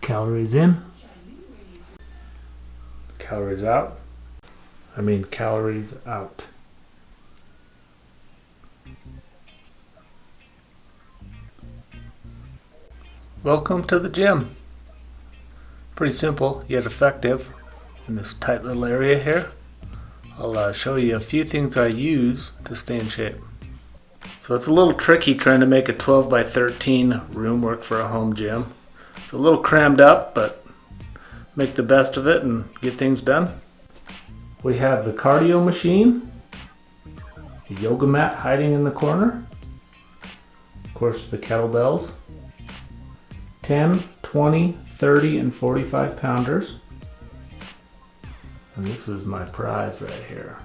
Calories in, calories out. I mean calories out. Welcome to the gym. Pretty simple yet effective in this tight little area here. I'll show you a few things I use to stay in shape. So it's a little tricky trying to make a 12 by 13 room work for a home gym. It's a little crammed up, but make the best of it and get things done. We have the cardio machine, the yoga mat hiding in the corner, of course the kettlebells, 10, 20, 30, and 45 pounders. And this is my prize right here,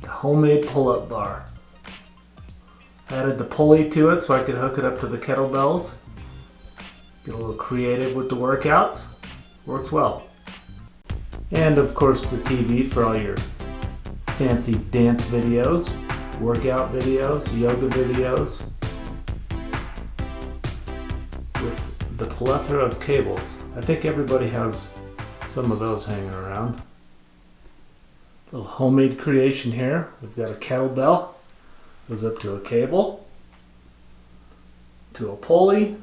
the homemade pull-up bar. Added the pulley to it so I could hook it up to the kettlebells. Get a little creative with the workouts. Works well. And of course the TV for all your fancy dance videos, workout videos, yoga videos, with the plethora of cables. I think everybody has some of those hanging around. Little homemade creation here. We've got a kettlebell. Goes up to a cable, to a pulley.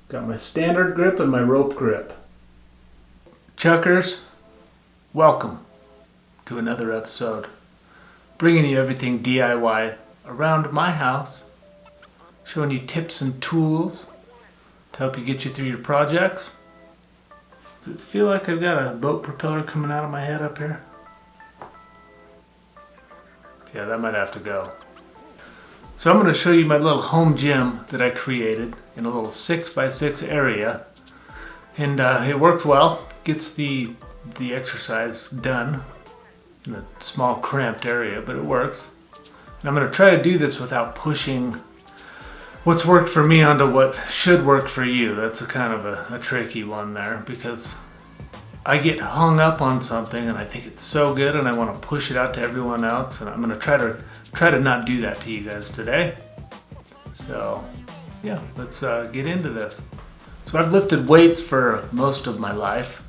Got my standard grip and my rope grip. Chuckers, welcome to another episode. Bringing you everything DIY around my house. Showing you tips and tools to help you get you through your projects. Does it feel like I've got a boat propeller coming out of my head up here? Yeah, that might have to go. So I'm going to show you my little home gym that I created in a little 6x6 area, and it works well. Gets the exercise done in a small cramped area, but it works. And I'm going to try to do this without pushing what's worked for me onto what should work for you. That's a kind of a tricky one there, because I get hung up on something and I think it's so good and I want to push it out to everyone else, and I'm going to try to not do that to you guys today. So yeah, let's get into this. So I've lifted weights for most of my life.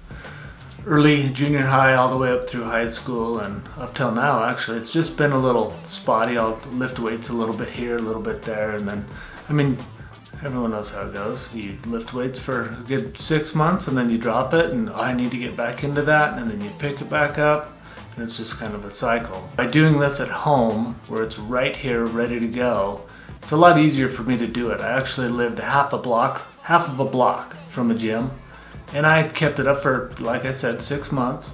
Early junior high all the way up through high school and up till now actually. It's just been a little spotty. I'll lift weights a little bit here, a little bit there, and then, I mean, everyone knows how it goes. You lift weights for a good 6 months and then you drop it and I need to get back into that, and then you pick it back up, and it's just kind of a cycle. By doing this at home, where it's right here ready to go, it's a lot easier for me to do it. I actually lived half of a block from a gym, and I kept it up for, like I said, 6 months,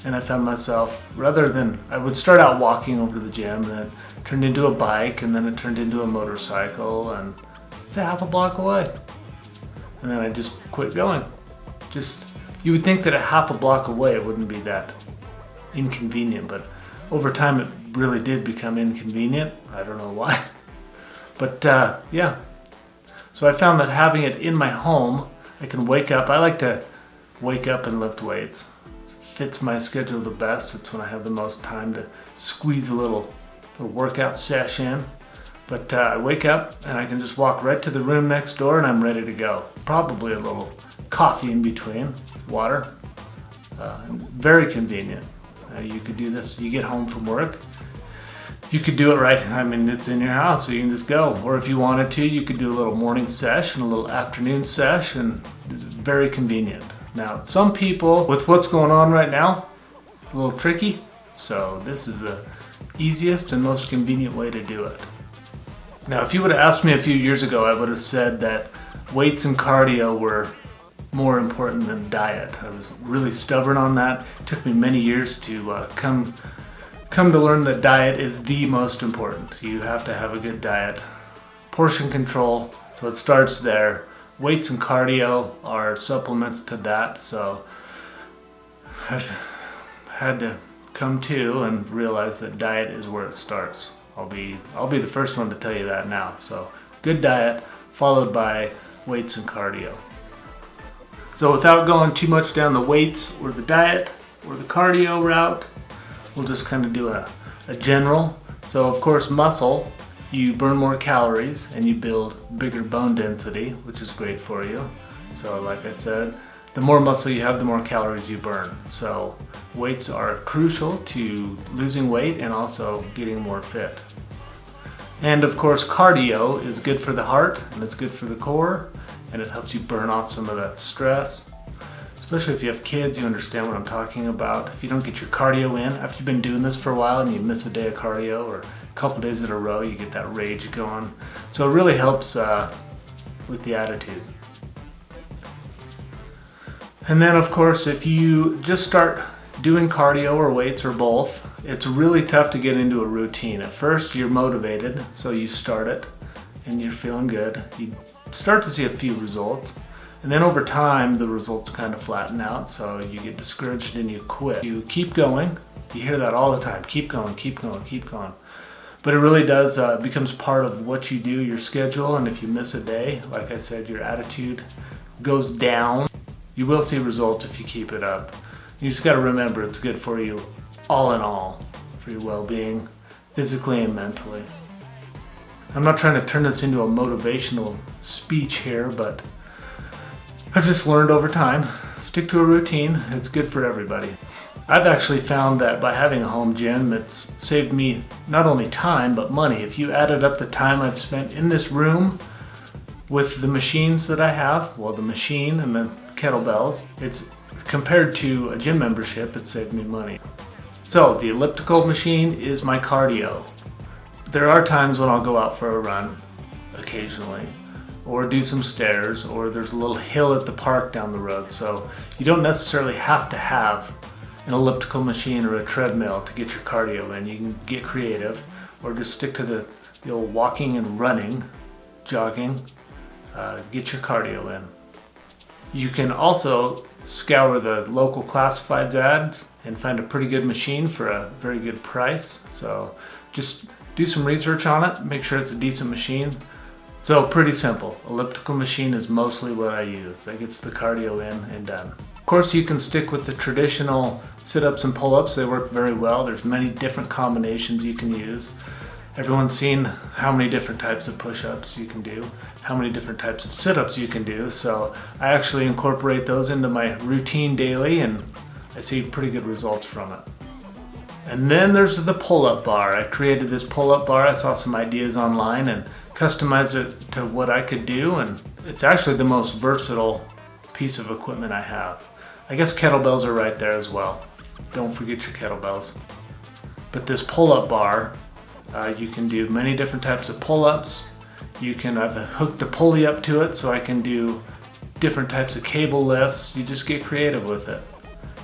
and I found myself, rather than, I would start out walking over to the gym, and then it turned into a bike, and then it turned into a motorcycle, and it's a half a block away. And then I just quit going. You would think that a half a block away it wouldn't be that inconvenient, but over time it really did become inconvenient. I don't know why. But yeah. So I found that having it in my home, I can wake up. I like to wake up and lift weights. It fits my schedule the best. It's when I have the most time to squeeze a little workout session. But I wake up and I can just walk right to the room next door and I'm ready to go. Probably a little coffee in between, water. Very convenient. You could do this, you get home from work, you could do it right, I mean, it's in your house, so you can just go. Or if you wanted to, you could do a little morning sesh and a little afternoon sesh, and it's very convenient. Now, some people, with what's going on right now, it's a little tricky, so this is the easiest and most convenient way to do it. Now, if you would have asked me a few years ago, I would have said that weights and cardio were more important than diet. I was really stubborn on that. It took me many years to come to learn that diet is the most important. You have to have a good diet. Portion control, so it starts there. Weights and cardio are supplements to that, so I've had to come to and realize that diet is where it starts. I'll be the first one to tell you that now. So good diet followed by weights and cardio. So without going too much down the weights or the diet or the cardio route, we'll just kind of do a general. So of course muscle, you burn more calories and you build bigger bone density, which is great for you. So like I said, the more muscle you have, the more calories you burn. So weights are crucial to losing weight and also getting more fit. And of course, cardio is good for the heart and it's good for the core, and it helps you burn off some of that stress. Especially if you have kids, you understand what I'm talking about. If you don't get your cardio in, after you've been doing this for a while and you miss a day of cardio or a couple days in a row, you get that rage going. So it really helps with the attitude. And then of course, if you just start doing cardio or weights or both, it's really tough to get into a routine. At first you're motivated, so you start it and you're feeling good. You start to see a few results. And then over time, the results kind of flatten out, so you get discouraged and you quit. You keep going. You hear that all the time. Keep going, keep going, keep going. But it really does becomes part of what you do, your schedule, and if you miss a day, like I said, your attitude goes down. You will see results if you keep it up. You just got to remember it's good for you all in all, for your well-being, physically and mentally. I'm not trying to turn this into a motivational speech here, but I've just learned over time, stick to a routine, it's good for everybody. I've actually found that by having a home gym, it's saved me not only time, but money. If you added up the time I've spent in this room with the machines that I have, well, the machine and the kettlebells, it's compared to a gym membership, it saved me money. So the elliptical machine is my cardio. There are times when I'll go out for a run, occasionally, or do some stairs, or there's a little hill at the park down the road. So you don't necessarily have to have an elliptical machine or a treadmill to get your cardio in. You can get creative, or just stick to the old walking and running, jogging, get your cardio in. You can also scour the local classifieds ads and find a pretty good machine for a very good price. So just do some research on it, make sure it's a decent machine. So pretty simple. Elliptical machine is mostly what I use. That gets the cardio in and done. Of course, you can stick with the traditional sit-ups and pull-ups. They work very well. There's many different combinations you can use. Everyone's seen how many different types of push-ups you can do, how many different types of sit-ups you can do. So I actually incorporate those into my routine daily, and I see pretty good results from it. And then there's the pull-up bar. I created this pull-up bar. I saw some ideas online and customized it to what I could do, and it's actually the most versatile piece of equipment I have. I guess kettlebells are right there as well. Don't forget your kettlebells. But this pull-up bar, you can do many different types of pull-ups. I've hooked the pulley up to it so I can do different types of cable lifts. You just get creative with it.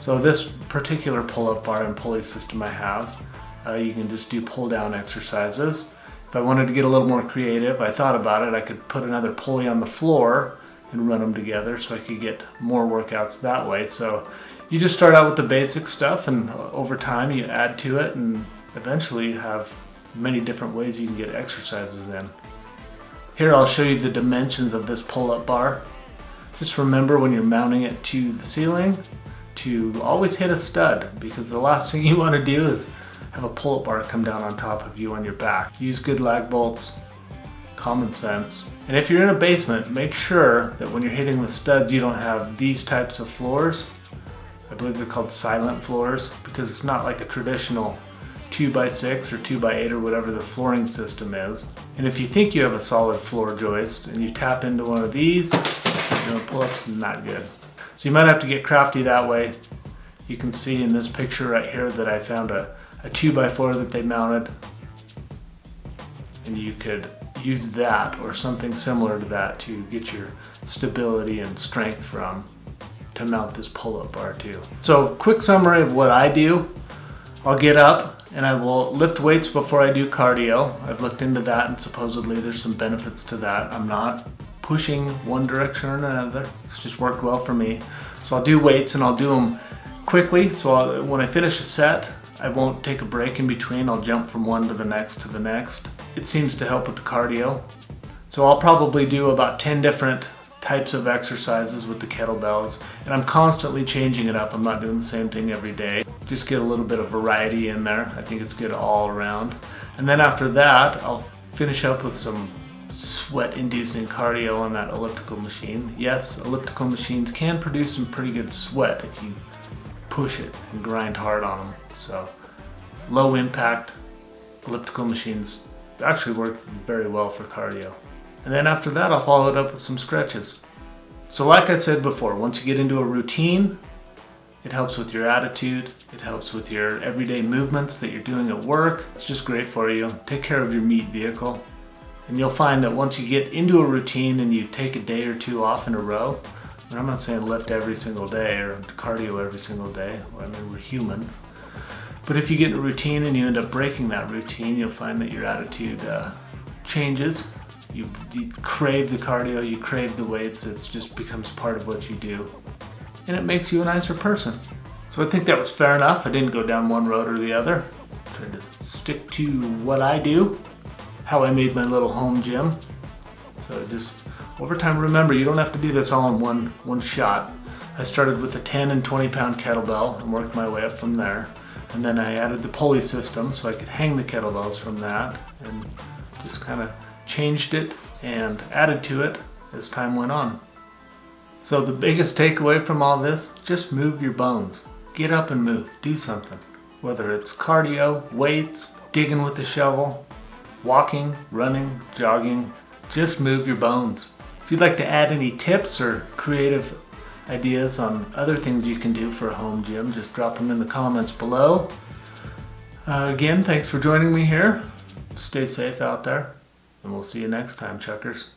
So this particular pull-up bar and pulley system I have, you can just do pull-down exercises. If I wanted to get a little more creative, I thought about it, I could put another pulley on the floor and run them together so I could get more workouts that way. So you just start out with the basic stuff, and over time you add to it, and eventually you have many different ways you can get exercises in. Here I'll show you the dimensions of this pull-up bar. Just remember when you're mounting it to the ceiling to always hit a stud, because the last thing you want to do is have a pull-up bar come down on top of you on your back. Use good lag bolts, common sense. And if you're in a basement, make sure that when you're hitting the studs you don't have these types of floors. I believe they're called silent floors, because it's not like a traditional 2x6 or 2x8 or whatever the flooring system is. And if you think you have a solid floor joist and you tap into one of these, pull-ups, not good. So you might have to get crafty that way. You can see in this picture right here that I found a 2x4 that they mounted, and you could use that or something similar to that to get your stability and strength from, to mount this pull-up bar too. So quick summary of what I do. I'll get up and I will lift weights before I do cardio. I've looked into that, and supposedly there's some benefits to that. I'm not pushing one direction or another. It's just worked well for me. So I'll do weights, and I'll do them quickly. So when I finish a set, I won't take a break in between. I'll jump from one to the next to the next. It seems to help with the cardio. So I'll probably do about 10 different types of exercises with the kettlebells, and I'm constantly changing it up. I'm not doing the same thing every day. Just get a little bit of variety in there. I think it's good all around. And then after that, I'll finish up with some sweat-inducing cardio on that elliptical machine. Yes, elliptical machines can produce some pretty good sweat if you push it and grind hard on them. So low impact elliptical machines actually work very well for cardio. And then after that, I'll follow it up with some stretches. So like I said before, once you get into a routine, it helps with your attitude, it helps with your everyday movements that you're doing at work. It's just great for you. Take care of your meat vehicle. And you'll find that once you get into a routine and you take a day or two off in a row, and I'm not saying lift every single day or cardio every single day, I mean, we're human. But if you get in a routine and you end up breaking that routine, you'll find that your attitude changes. You crave the cardio, you crave the weights, it just becomes part of what you do. And it makes you a nicer person. So I think that was fair enough. I didn't go down one road or the other. I tried to stick to what I do, how I made my little home gym. So just over time, remember, you don't have to do this all in one shot. I started with a 10 and 20 pound kettlebell and worked my way up from there. And then I added the pulley system so I could hang the kettlebells from that, and just kind of changed it and added to it as time went on. So the biggest takeaway from all this, just move your bones. Get up and move, do something. Whether it's cardio, weights, digging with a shovel, walking, running, jogging, just move your bones. If you'd like to add any tips or creative ideas on other things you can do for a home gym, just drop them in the comments below. Again, thanks for joining me here. Stay safe out there, and we'll see you next time, Chuckers.